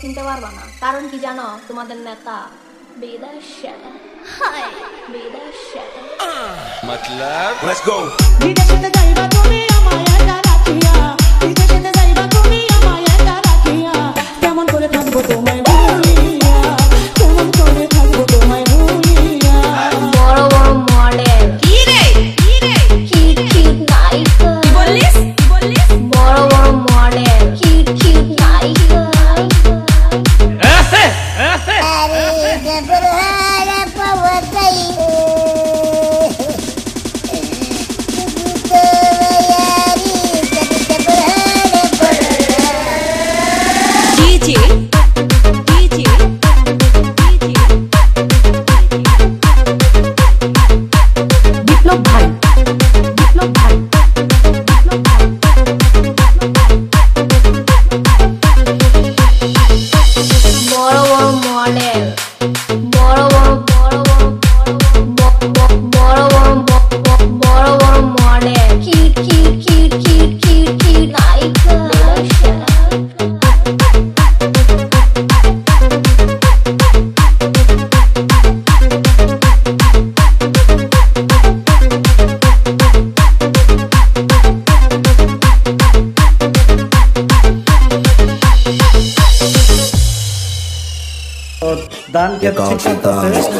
চিনতে পারবা না, কারণ কি জানো? তোমাদের নেতা বিদেশে। হাই বিদেশে मतलब लेट्स गो। বিদেশে যাইবা তুমি আমায় একা রাখিয়া, বিদেশে যাইবা তুমি আমায় একা রাখিয়া, কেমন করে থাকবো তোমায় ভুলিয়া, কেমন করে থাকবো তোমায় ভুলিয়া। বড় বড় মডেল কি রে কিউট কিউট নায়িকা। কি বললিস বড় বড় মডেল কিউট কিউট নায়িকা।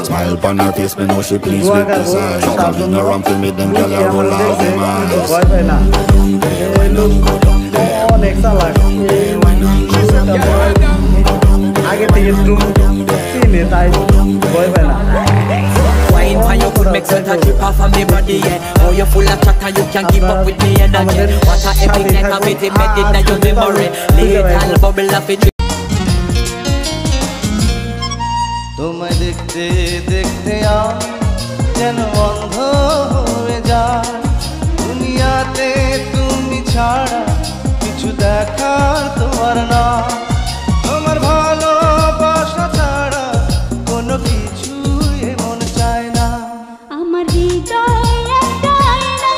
Smile upon your face, me know she pleased with desire. She coming around to me, them gyal a roll out them eyes. Wine for your good, make certain chip off of me body, yeah. Oh, you're full of chatter, you can't keep up with me energy. What a epic night of it, made it in your memory. Little bubble of it. তোমায় দেখতে দেখতে যেন অন্ধ হয়ে যায়, দুনিয়াতে তুমি ছাড়া কিছু দেখার তোমার না, তোমার ভালোবাসা ছাড়া কোনো কিছু এমন চায় না। আমার হৃদয় একটা আয়না,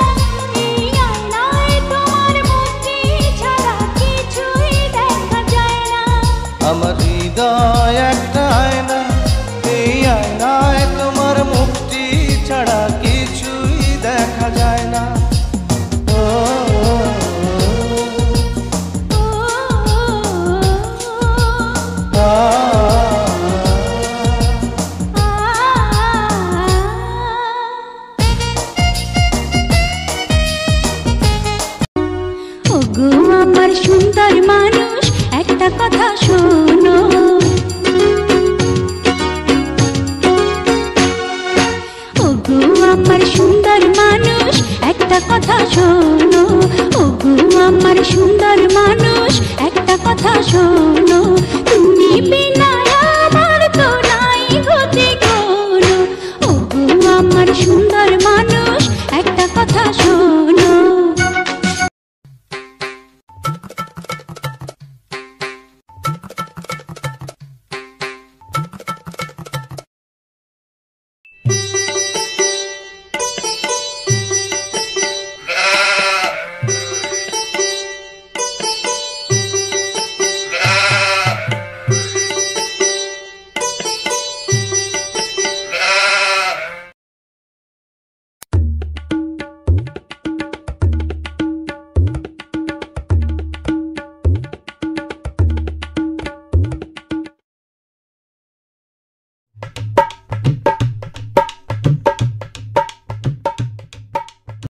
এই আয়নায় তোমার মুক্তি ছাড়া কিছুই দেখা যায় না। আমার হৃদয় একটা আয়না, এই আয়নায় তোমার মুক্তি ছাড়া কিছুই দেখা যায় না। ওগো আমার সুন্দর মানুষ, একটা কথা শোনো, ওগো আমার সুন্দর মানুষ, একটা কথা শোনো, ওগো আমার সুন্দর মানুষ, একটা কথা শোনো, তুমি